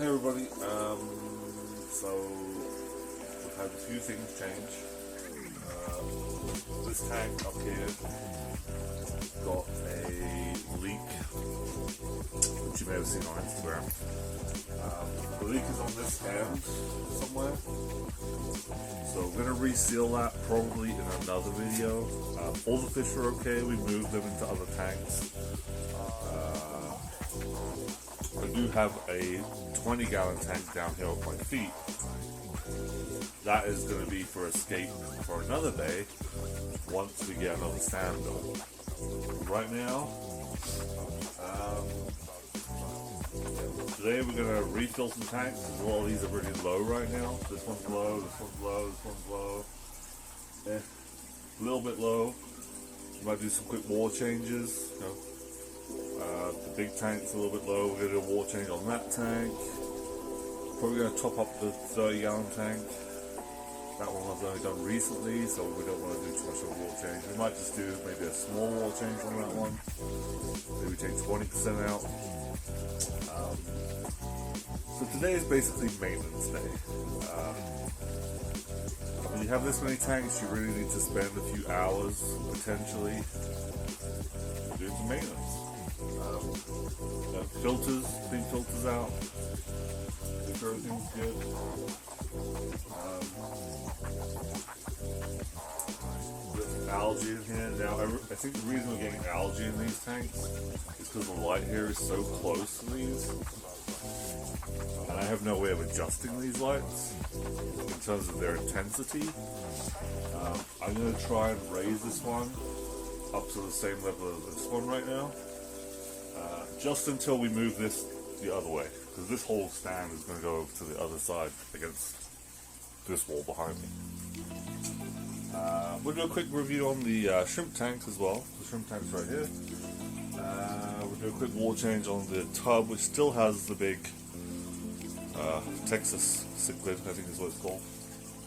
Hey everybody, so we've had a few things change. This tank up here got a leak, which you may have seen on Instagram. The leak is on this end somewhere, so we're going to reseal that probably in another video. All the fish are okay, we moved them into other tanks. I do have a 20-gallon tank down here at my feet. That is going to be for escape for another day once we get another stand built. Right now, today we're going to refill some tanks. All these are really low right now. This one's low, this one's low, this one's low. A little bit low. We might do some quick water changes. The big tank's a little bit low. We're going to do a water change on that tank. Probably going to top up the 30-gallon tank. That one was only done recently, so we don't want to do too much of a water change. We might just do maybe a small water change on that one. Maybe take 20% out. So today is basically maintenance day. When you have this many tanks, you really need to spend a few hours, potentially, doing some maintenance. Filters, clean filters out. Make sure everything's good. There's some algae in here. Now, I think the reason we're getting algae in these tanks is because the light here is so close to these. And I have no way of adjusting these lights in terms of their intensity. I'm going to try and raise this one up to the same level as this one right now. Just until we move this the other way, because this whole stand is going to go over to the other side against this wall behind me. We'll do a quick review on the shrimp tanks as well. The shrimp tank's right here. We'll do a quick water change on the tub, which still has the big Texas cichlid, I think is what it's called.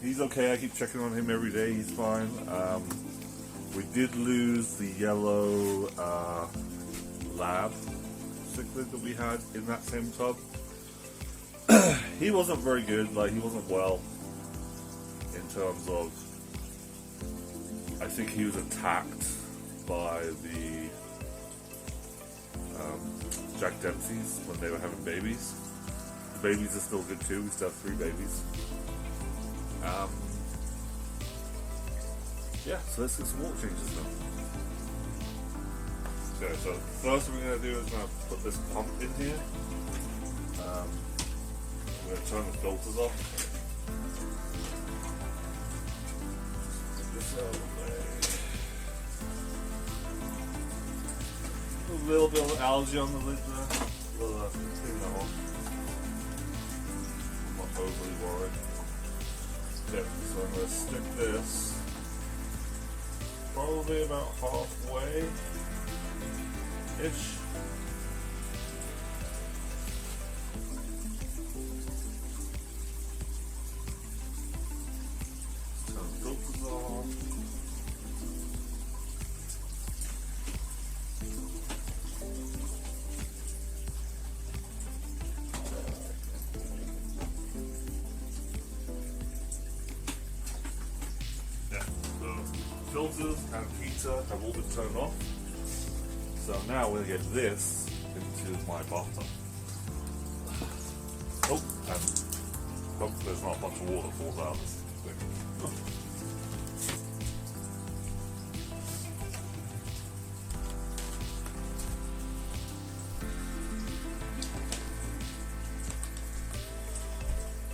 He's okay, I keep checking on him every day, he's fine. We did lose the yellow lab cichlid that we had in that same tub. He wasn't very good, like he wasn't well in terms of, I think he was attacked by the Jack Dempseys when they were having babies. The babies are still good too, we still have 3 babies. Yeah, so let's get some water changes now. Okay, so first what we're going to do is we're going to put this pump in here. We're going to turn the filters off. Put this out of the way. A little bit of algae on the lid there. We'll clean that off. I'm not overly worried. Okay, so I'm going to stick this probably about halfway-ish. Turn the filters off. Filters and heater have all been turned off. So now we're going to get this into my bathtub. Oh, and hope there's not a bunch of water falls out of this thing.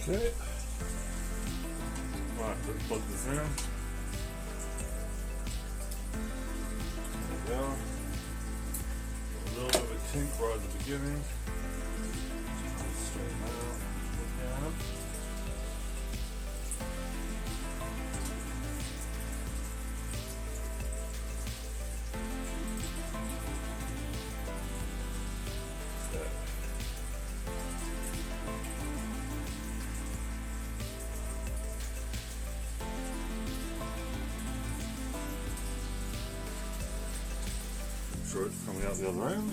Okay. Right, let's plug this in. A little bit of a kink right at the beginning. Straighten that out. Down. Sure it's coming out the other end.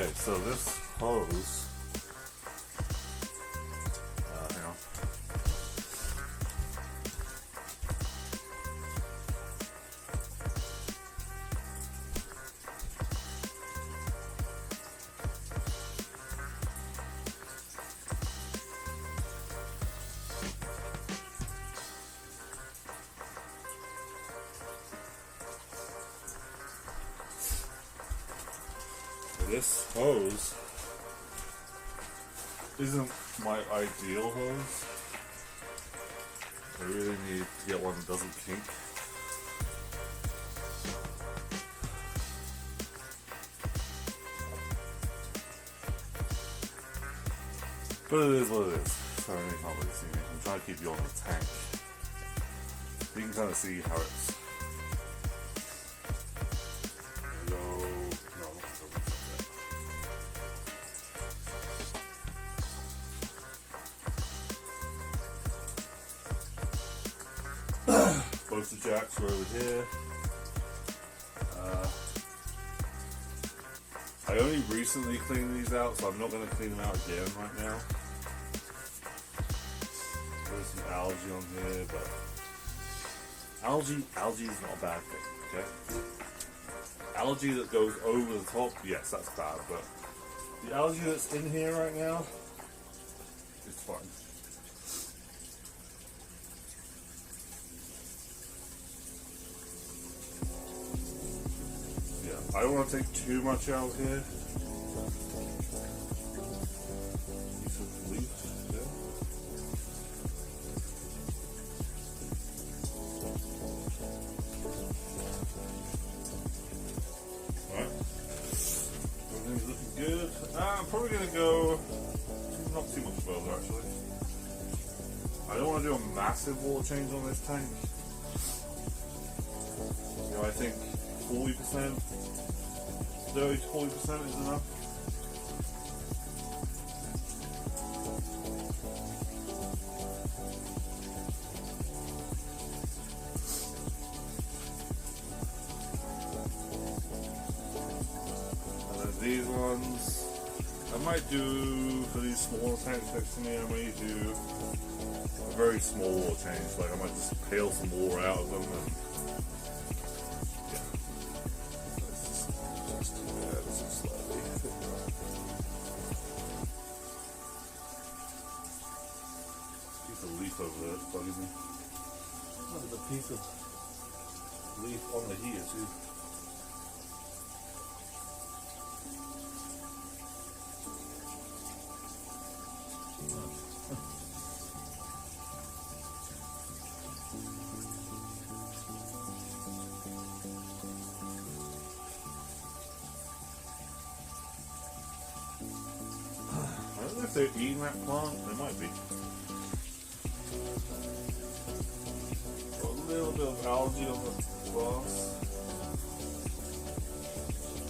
Okay, so this hose, hang on. This hose isn't my ideal hose. I really need to get one that doesn't kink. But it is what it is. Sorry, you can't really see me. I'm trying to keep you on the tank. You can kind of see how it's. Both the jacks are over here. I only recently cleaned these out, so I'm not going to clean them out again right now. There's some algae on here, but algae is not a bad thing, okay? Algae that goes over the top, yes, that's bad, but the algae that's in here right now is fine. I don't want to take too much out here. Piece of leaf, yeah. Alright. Everything's looking good. I'm probably going to go not too much further actually. I don't want to do a massive water change on this tank. You know, I think 40%. 30 to 40% is enough. And then these ones, I might do for these smaller tanks next to me, I might do a very small water change. Like I might just peel some water out of them and over there, it's bugging me. Oh, there's a piece of leaf on the heater too. I don't know if they're eating that plant, they might be. A little bit of algae on the glass.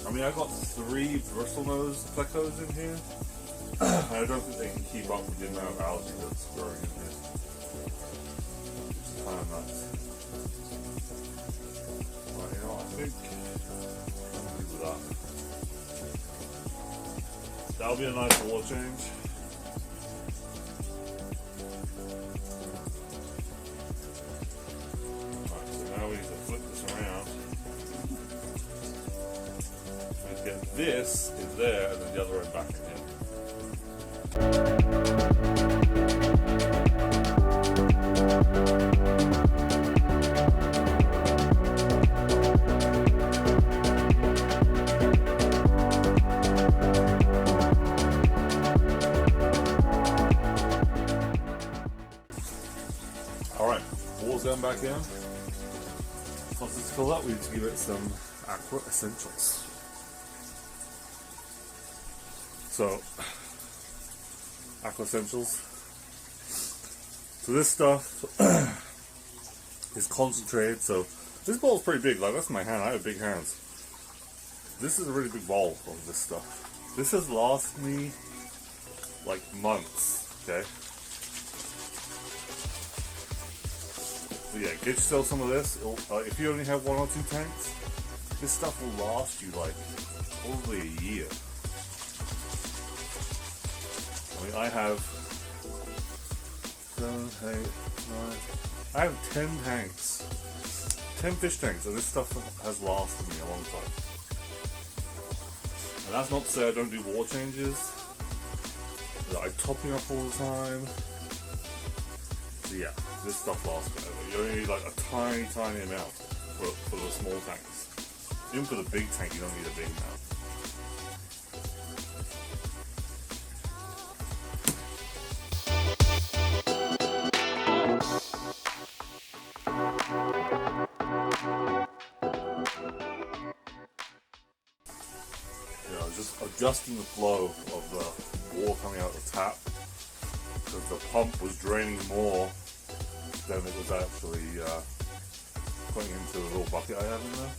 I mean, I got 3 bristlenose plecos in here. I don't think they can keep up with the amount of algae that's growing in here. It's kind of nuts. But you know, I think I'm good with that. That'll be a nice water change. This is there, and then the other end back in here. Alright, water's going back in. Once it's filled up, we need to give it some Aqua Essentials. So, Aqua Essentials. So this stuff is concentrated. So this bowl's pretty big. Like that's my hand. I have big hands. This is a really big bowl of this stuff. This has lasted me like months. Okay. So yeah, get yourself some of this. If you only have 1 or 2 tanks, this stuff will last you like probably a year. mean, I have 7, 8, 9. I have 10 tanks. 10 fish tanks, and this stuff has lasted me a long time. And that's not to say I don't do water changes. I top them up all the time. So yeah, this stuff lasts forever. You only need like a tiny, tiny amount for the small tanks. Even for the big tank, you don't need a big amount. Just adjusting the flow of the water coming out of the tap, because the pump was draining more than it was actually putting into the little bucket I have in there.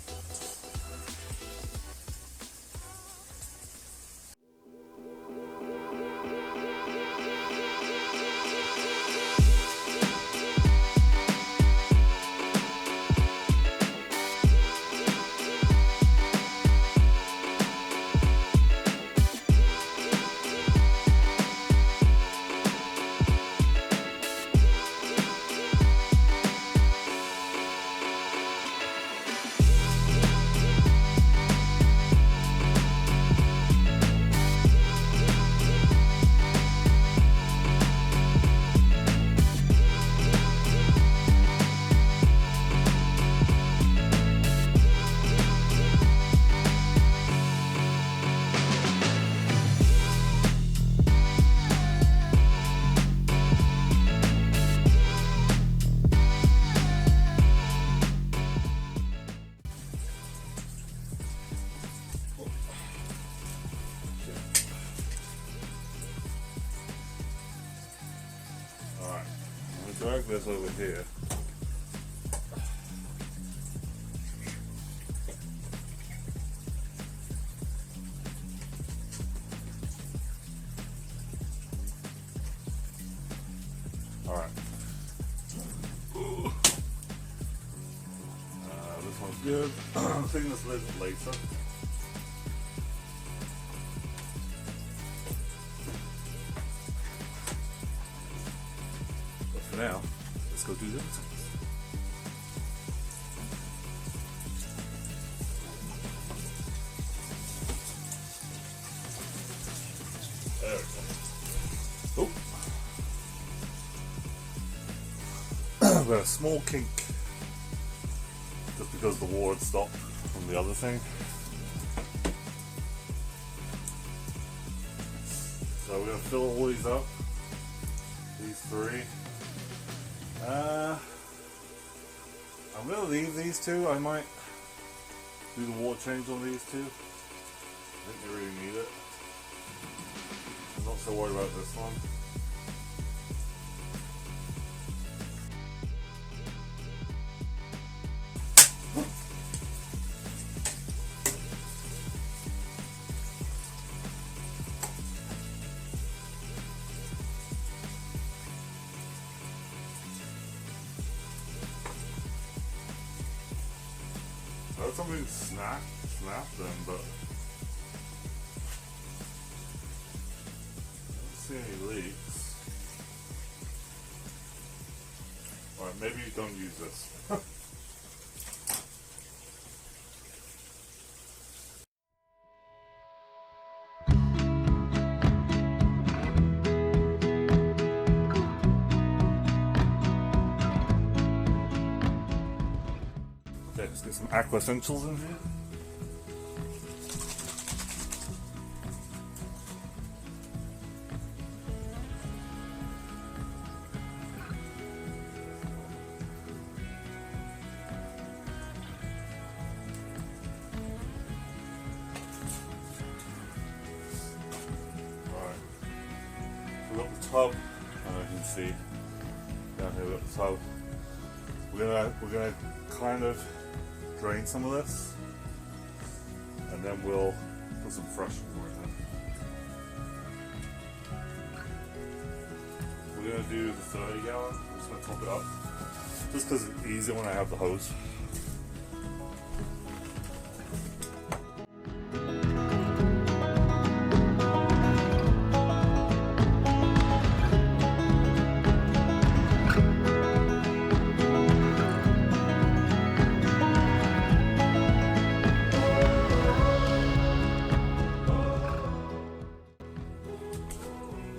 Drag this over here. Alright. This one's good. I'll clean this lid later. For now, let's go do the other things. There we go. Oh. I've got a small kink just because the water had stopped from the other thing. So we're going to fill all these up. These 3. I'm going to leave these 2. I might do the water change on these 2. I think they really need it. I'm not so worried about this one. I heard something snap them, but I don't see any leaks. Alright, maybe you don't use this. Okay, let's get some Aqua Essentials in here. We've got the tub, and you can see down here we've got the tub. We're gonna kind of drain some of this, and then we'll put some fresh water in. We're gonna do the 30 gallon. I'm just gonna top it up, just because it's easier when I have the hose.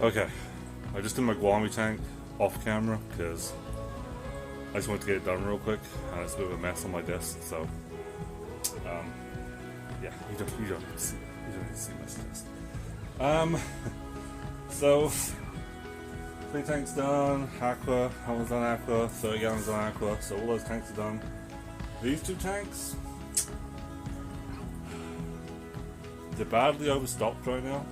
Okay, I just did my guami tank off camera because I just wanted to get it done real quick, and it's a bit of a mess on my desk. So, yeah, you don't need to see my desk. So 3 tanks done, aqua, that one's done aqua, 30 gallons on aqua, so all those tanks are done. These 2 tanks, they're badly overstocked right now.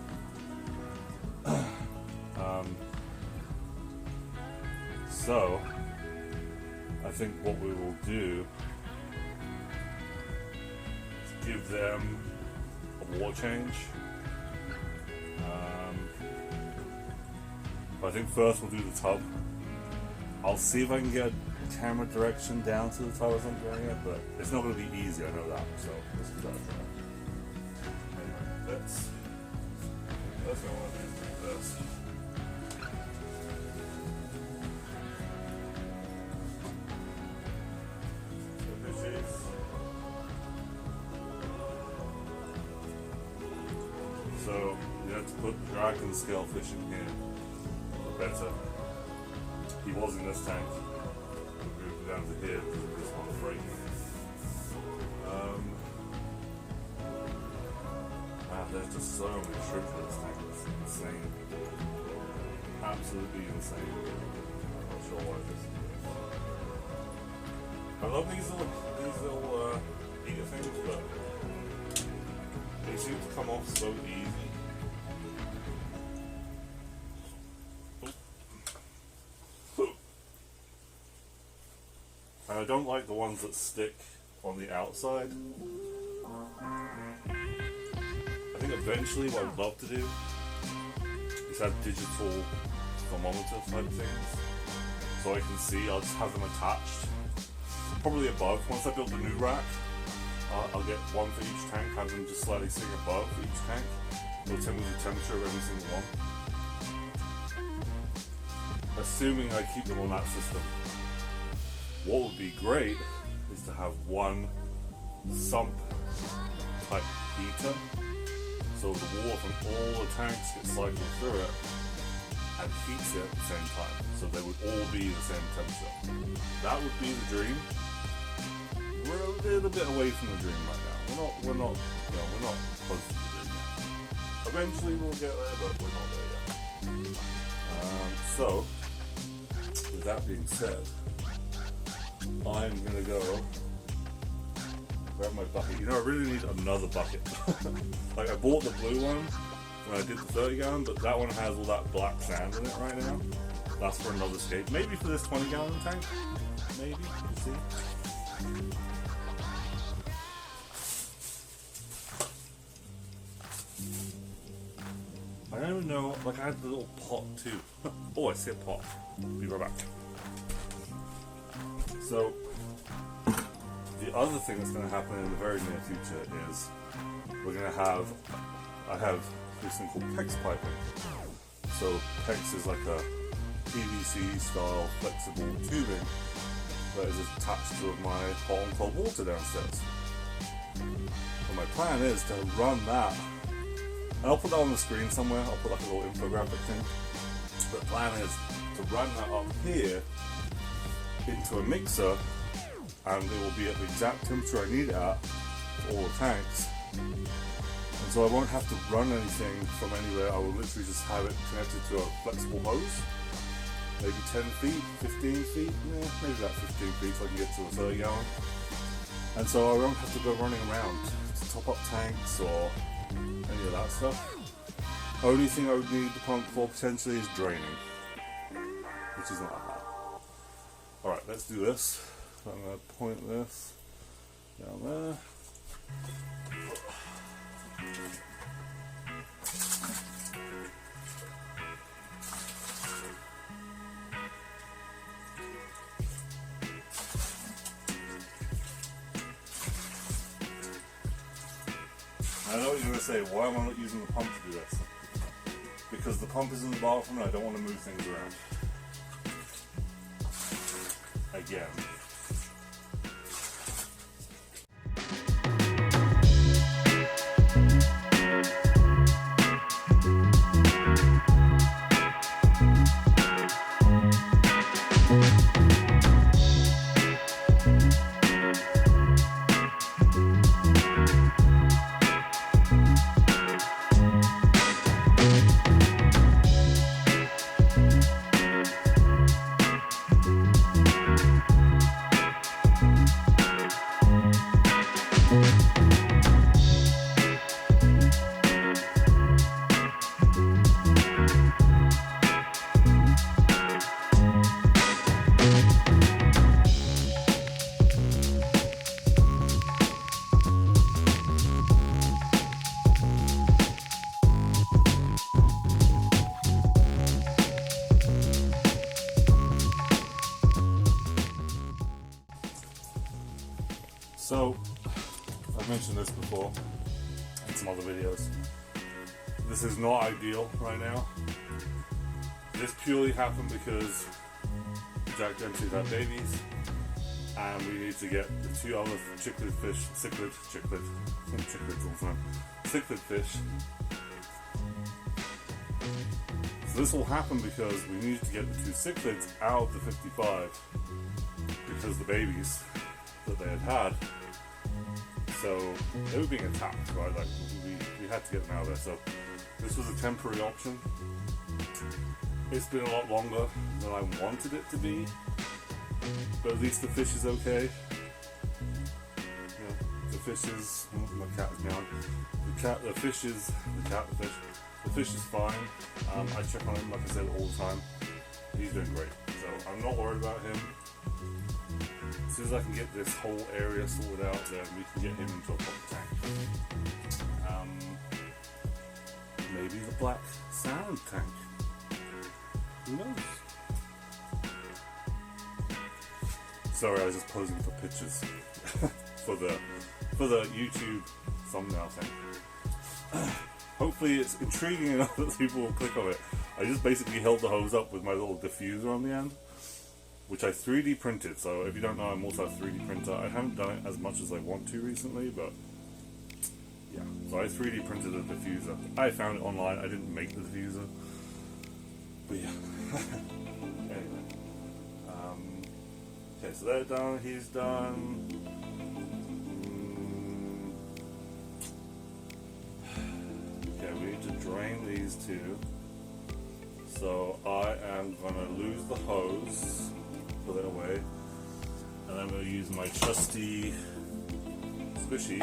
So I think what we will do is give them a water change. But I think first we'll do the tub. I'll see if I can get a camera direction down to the tub as I'm doing it, but it's not going to be easy, I know that, so let's give that a try. Anyway, that's what I want to do first. So you have to put the dragon scalefish in here for better. He was in this tank. We moved him down to here because of this one break. There's just so many shrimp in this tank. It's insane. Absolutely insane. I'm not sure why this is. I love these little eater things, but they seem to come off so easy. And I don't like the ones that stick on the outside. I think eventually what I'd love to do is have digital thermometer type things, so I can see. I'll just have them attached, probably above. Once I build the new rack, I'll get one for each tank, have them just slightly sitting above for each tank. It'll tell me the temperature of every single one. Assuming I keep them on that system. What would be great is to have one sump type heater, so the water from all the tanks gets cycled through it and heats it at the same time, so they would all be the same temperature. That would be the dream. We're a little bit away from the dream right now. We're not close to the dream yet. Eventually we'll get there, but we're not there yet. So, with that being said, I'm gonna go grab my bucket. You know, I really need another bucket. Like, I bought the blue one when I did the 30 gallon, but that one has all that black sand in it right now. That's for another escape. Maybe for this 20 gallon tank. Maybe, we'll see. I don't even know, like, I had the little pot too. Oh, I see a pot. Be right back. So, the other thing that's going to happen in the very near future is we're going to have, I have this thing called PEX piping. So PEX is like a PVC style flexible tubing that is attached to my hot and cold water downstairs. So my plan is to run that, and I'll put that on the screen somewhere. I'll put like a little infographic thing. But the plan is to run that up here into a mixer, and it will be at the exact temperature I need it at for all the tanks. And so I won't have to run anything from anywhere. I will literally just have it connected to a flexible hose, maybe 10 feet, 15 feet, yeah, maybe about 15 feet so I can get to a 30 gallon. And so I won't have to go running around to top up tanks or any of that stuff. Only thing I would need the pump for potentially is draining, which is not that bad. Alright, let's do this. I'm going to point this down there. I know what you're going to say, why am I not using the pump to do this? Because the pump is in the bathroom and I don't want to move things around. Again. mentioned this before in some other videos. This is not ideal right now. This purely happened because Jack Dempsey's had babies, and we need to get the 2 other cichlid fish, cichlid fish. So this will happen because we need to get the 2 cichlids out of the 55 because the babies that they had. So they were being attacked, right? Like we had to get them out of there. So this was a temporary option. It's been a lot longer than I wanted it to be, but at least the fish is okay. Yeah, the fish is. My cat is meowing. The fish is fine. I check on him, like I said, all the time. He's doing great, so I'm not worried about him. As soon as I can get this whole area sorted out, then we can get him into a proper tank. Maybe the black sand tank. Who knows? Sorry, I was just posing for pictures for the YouTube thumbnail thing. Hopefully it's intriguing enough that people will click on it. I just basically held the hose up with my little diffuser on the end, which I 3D printed. So if you don't know, I'm also a 3D printer. I haven't done it as much as I want to recently, but yeah. So I 3D printed a diffuser. I found it online. I didn't make the diffuser, but yeah. Anyway, okay, so they're done. He's done. Okay, we need to drain these 2. So I am gonna lose the hose, put it away, and I'm gonna use my trusty squishy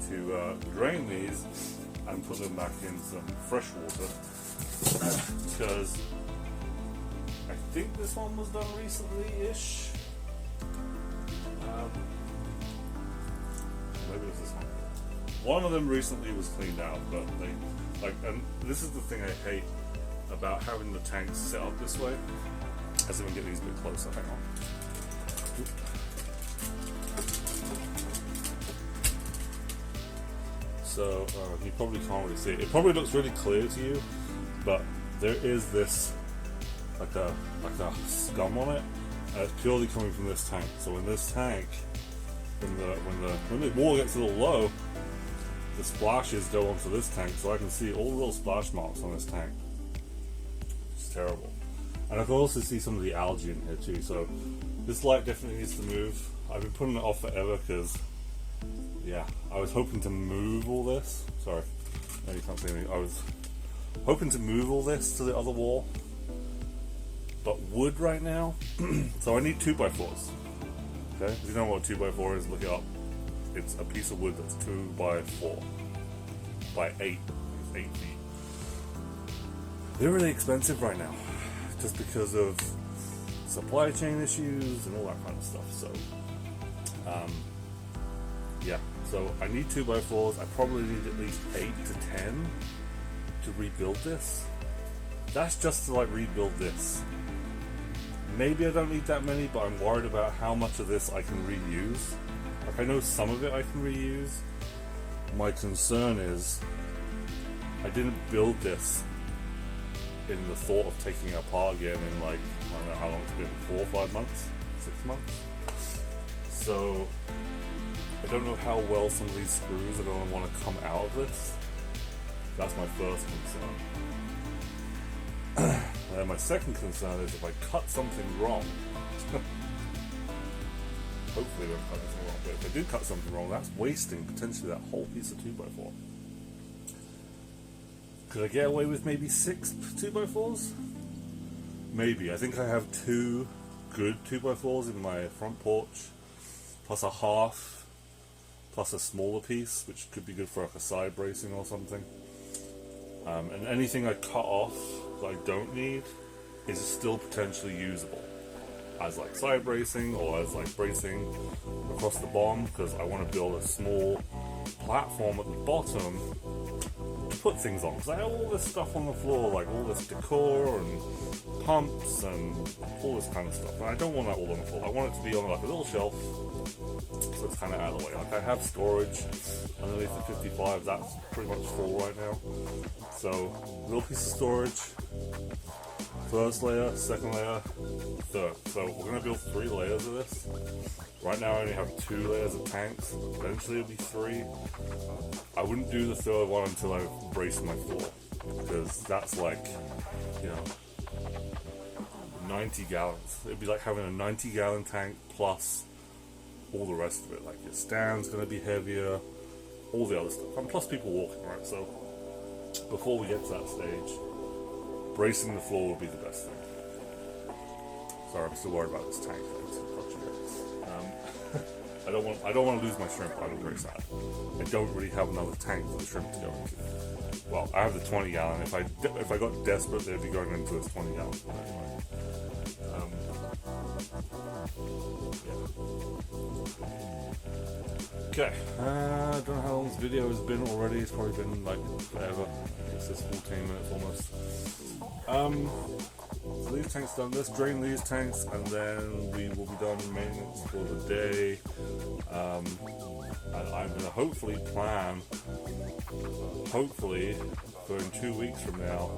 to drain these and put them back in some fresh water, because I think this one was done recently-ish. Maybe it was this one. One of them recently was cleaned out, but and this is the thing I hate about having the tanks set up this way. As I'm gonna get these a bit closer, hang on. So you probably can't really see it. It probably looks really clear to you, but there is this like a scum on it, and it's purely coming from this tank. So in this tank, when the water gets a little low, the splashes go onto this tank, so I can see all the little splash marks on this tank. It's terrible. And I can also see some of the algae in here too, so this light definitely needs to move. I've been putting it off forever because, yeah, I was hoping to move all this. Sorry, no, you can't see me. I was hoping to move all this to the other wall, but wood right now, so I need 2x4s. Okay, if you don't know what a 2x4 is, look it up. It's a piece of wood that's 2x4 by 8 feet. They're really expensive right now, just because of supply chain issues and all that kind of stuff. So, yeah. So I need 2x4s. I probably need at least 8 to 10 to rebuild this. That's just to like rebuild this. Maybe I don't need that many, but I'm worried about how much of this I can reuse. Like, I know some of it I can reuse. My concern is I didn't build this in the thought of taking it apart again in like, I don't know how long it's been, 4 or 5 months? 6 months? So I don't know how well some of these screws are going to want to come out of this. That's my first concern. And then my second concern is if I cut something wrong, hopefully I won't cut anything wrong, but if I do cut something wrong, that's wasting potentially that whole piece of 2x4. Could I get away with maybe 6 2x4s? Maybe. I think I have 2 good 2x4s in my front porch, plus a half, plus a smaller piece, which could be good for like a side bracing or something. And anything I cut off that I don't need is still potentially usable as like side bracing or as like bracing across the bottom, because I want to build a small platform at the bottom put things on, because I have all this stuff on the floor, like all this decor and pumps and all this kind of stuff, and I don't want that all on the floor. I want it to be on like a little shelf, so it's kind of out of the way. Like I have storage underneath the 55, that's pretty much full right now. So, little piece of storage, first layer, second layer, third. So we're going to build 3 layers of this. Right now I only have 2 layers of tanks, eventually it'll be 3. I wouldn't do the third one until I brace my floor, because that's like, 90 gallons. It'd be like having a 90-gallon tank plus all the rest of it. Like your stand's going to be heavier, all the other stuff. And plus people walking, right? So before we get to that stage, bracing the floor would be the best thing. Sorry, I'm still worried about this tank. I don't want to lose my shrimp. I don't brace that. I don't really have another tank for the shrimp to go into. Well, I have the 20 gallon. If I got desperate, they'd be going into this 20 gallon. Okay. I don't know how long this video has been already. It's probably been like forever. It's just 14 minutes almost. So these tanks done. Let's drain these tanks, and then we will be done maintenance for the day. And I'm going to hopefully for in 2 weeks from now,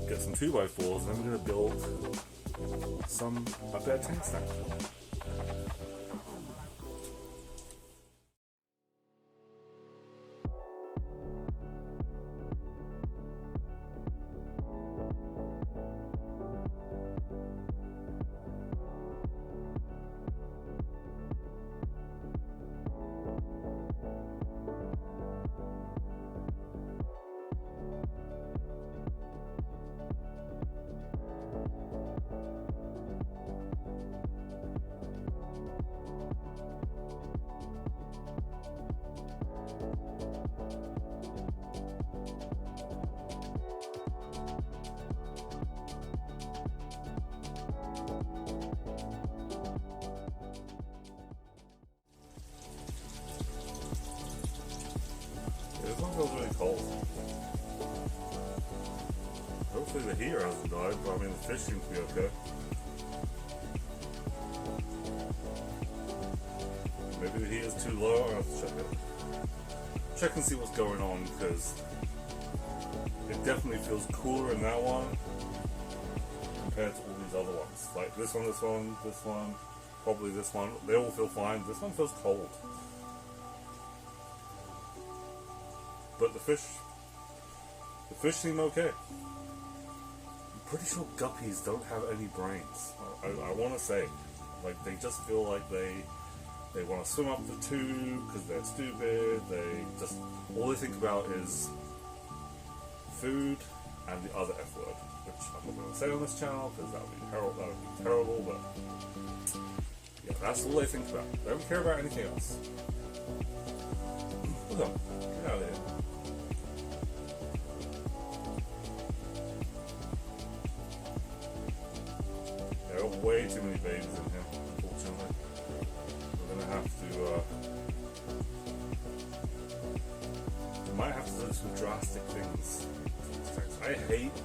get some 2x4s, and then we're going to build a better tank stand. This one feels really cold. Hopefully the heater hasn't died, but I mean the fish seems to be okay. Maybe the heater's too low, I'll have to check it. Check and see what's going on, because it definitely feels cooler in that one compared to all these other ones. Like this one, probably this one. They all feel fine. This one feels cold. But the fish seem okay. I'm pretty sure guppies don't have any brains. I want to say, like they just feel like they want to swim up the tube because they're stupid. All they think about is food and the other F word, which I'm not going to say on this channel because that would be terrible. But yeah, that's all they think about. They don't care about anything else. Look up, get out of here. There are way too many babies in here, unfortunately. We're gonna have to we might have to do some drastic things. I hate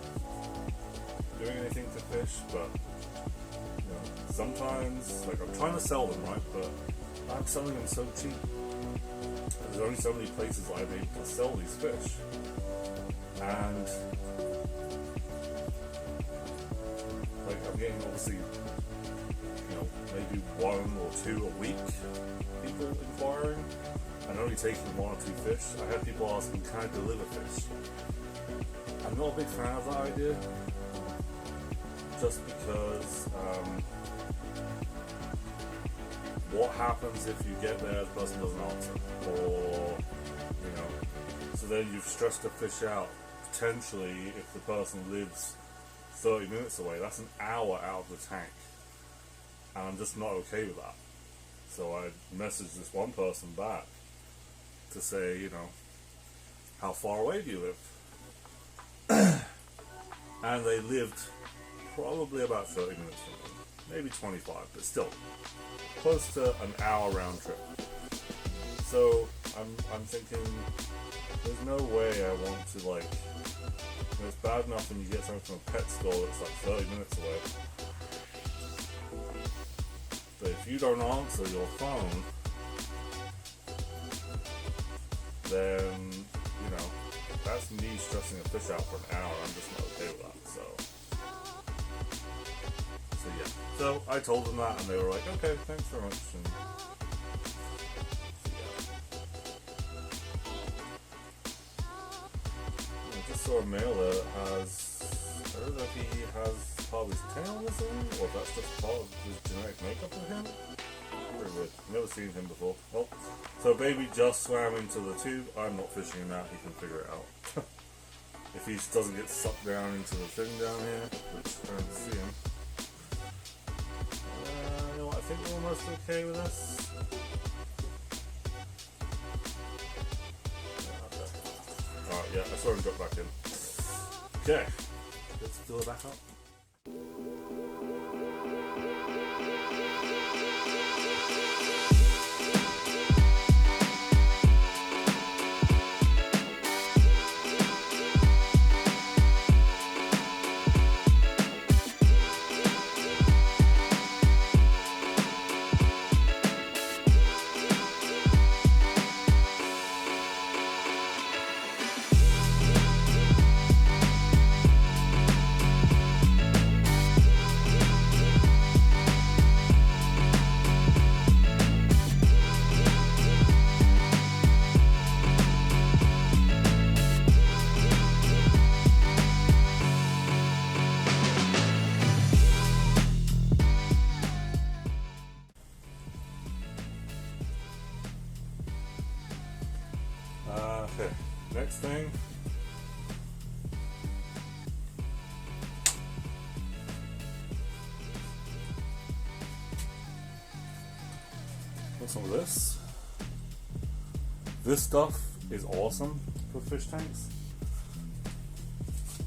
doing anything to fish, but sometimes, like I'm trying to sell them, right? But I'm selling them so cheap. There's only so many places I'm able to sell these fish, and like I'm getting obviously, maybe 1 or 2 a week people inquiring, and only taking 1 or 2 fish. I had people asking, can I deliver fish? I'm not a big fan of that idea, just because what happens if you get there, the person doesn't answer, or so then you've stressed the fish out. Potentially, if the person lives 30 minutes away, that's an hour out of the tank, and I'm just not okay with that. So I messaged this one person back to say, how far away do you live? And they lived probably about 30 minutes from me, maybe 25, but still close to an hour round trip. So I'm thinking there's no way I want to, like, you know, it's bad enough when you get something from a pet store that's like 30 minutes away. But if you don't answer your phone, then, you know, that's me stressing a fish out for an hour. I'm just not okay with that. So yeah. So I told them that, and they were like, okay, thanks very much. And so yeah. I just saw a male there that has, I don't know if he has part of his tail missing, or if that's just part of his genetic makeup of him. Pretty weird. Never seen him before. Well, so baby just swam into the tube. I'm not fishing in that. He can figure it out. If he doesn't get sucked down into the thing down here, which I don't see him. You know what? I think we're almost okay with this. Okay. Alright, yeah, I saw him drop back in. Okay. Let's fill it back up. Okay, next thing. What's some of this? This stuff is awesome for fish tanks.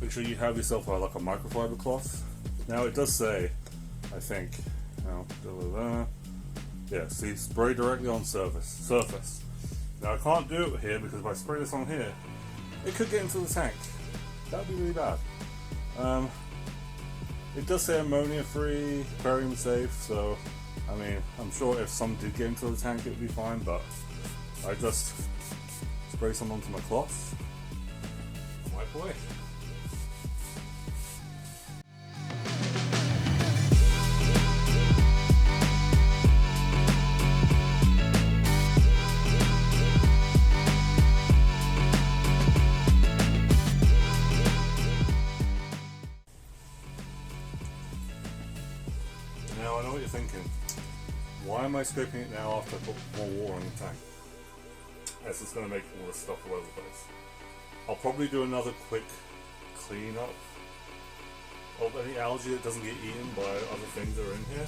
Make sure you have yourself like a microfiber cloth. Now it does say, I think, yeah, see, spray directly on surface. Now I can't do it here because if I spray this on here, it could get into the tank. That would be really bad. It does say ammonia free, aquarium safe, so I mean, I'm sure if some did get into the tank it would be fine, but I just spray some onto my cloth, wipe away. Now I know what you're thinking. Why am I scraping it now after I put more water in the tank? That's just going to make all this stuff all over the place. I'll probably do another quick clean up of any algae that doesn't get eaten by other things that are in here.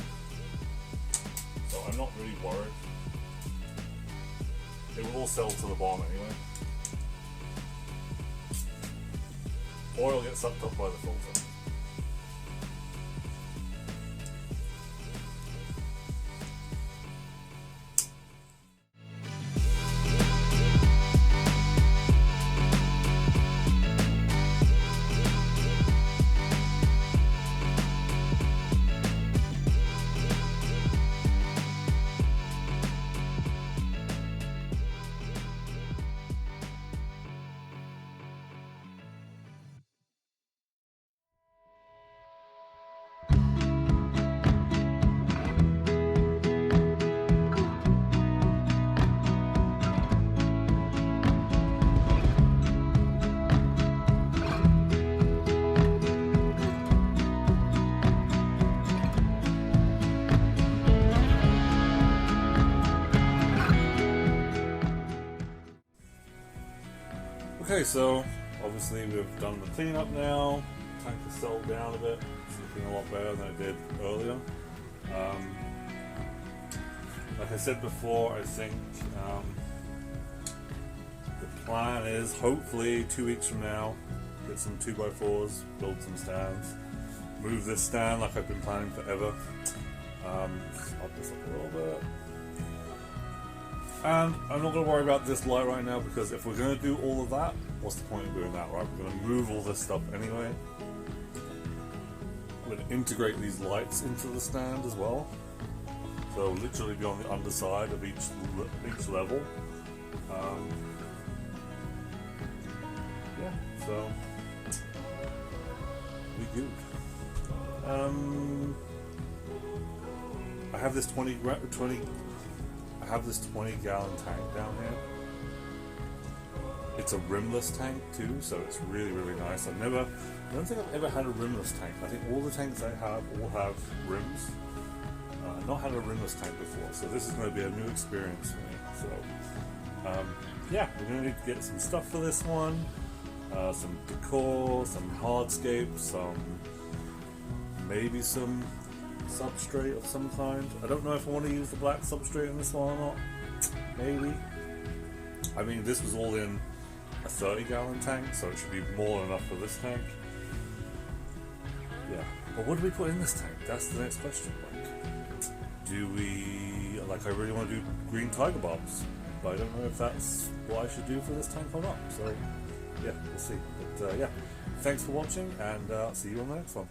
So I'm not really worried. It will all settle to the bottom anyway. Or it'll get sucked up by the filter. Okay, so obviously we've done the cleanup now. Tank has settled down a bit. It's looking a lot better than it did earlier. Like I said before, I think the plan is hopefully 2 weeks from now, get some 2x4s, build some stands, move this stand like I've been planning forever. Up this up a little bit. And I'm not going to worry about this light right now, because if we're going to do all of that, what's the point of doing that, right? We're going to move all this stuff anyway. We're going to integrate these lights into the stand as well. So literally be on the underside of each level. Yeah, so we good. I have this 20 gallon tank down here. It's a rimless tank too, so it's really nice. I don't think I've ever had a rimless tank. I think all the tanks I have all have rims. I've not had a rimless tank before, so this is going to be a new experience for me. So yeah, we're going to need to get some stuff for this one, some decor, some hardscapes, maybe some substrate of some kind. I don't know if I want to use the black substrate in this one or not. Maybe. I mean, this was all in a 30 gallon tank, so it should be more than enough for this tank. Yeah, but what do we put in this tank? That's the next question. I really want to do green tiger bombs, but I don't know if that's what I should do for this tank or not. So yeah, we'll see. But yeah, thanks for watching, and I'll see you on the next one.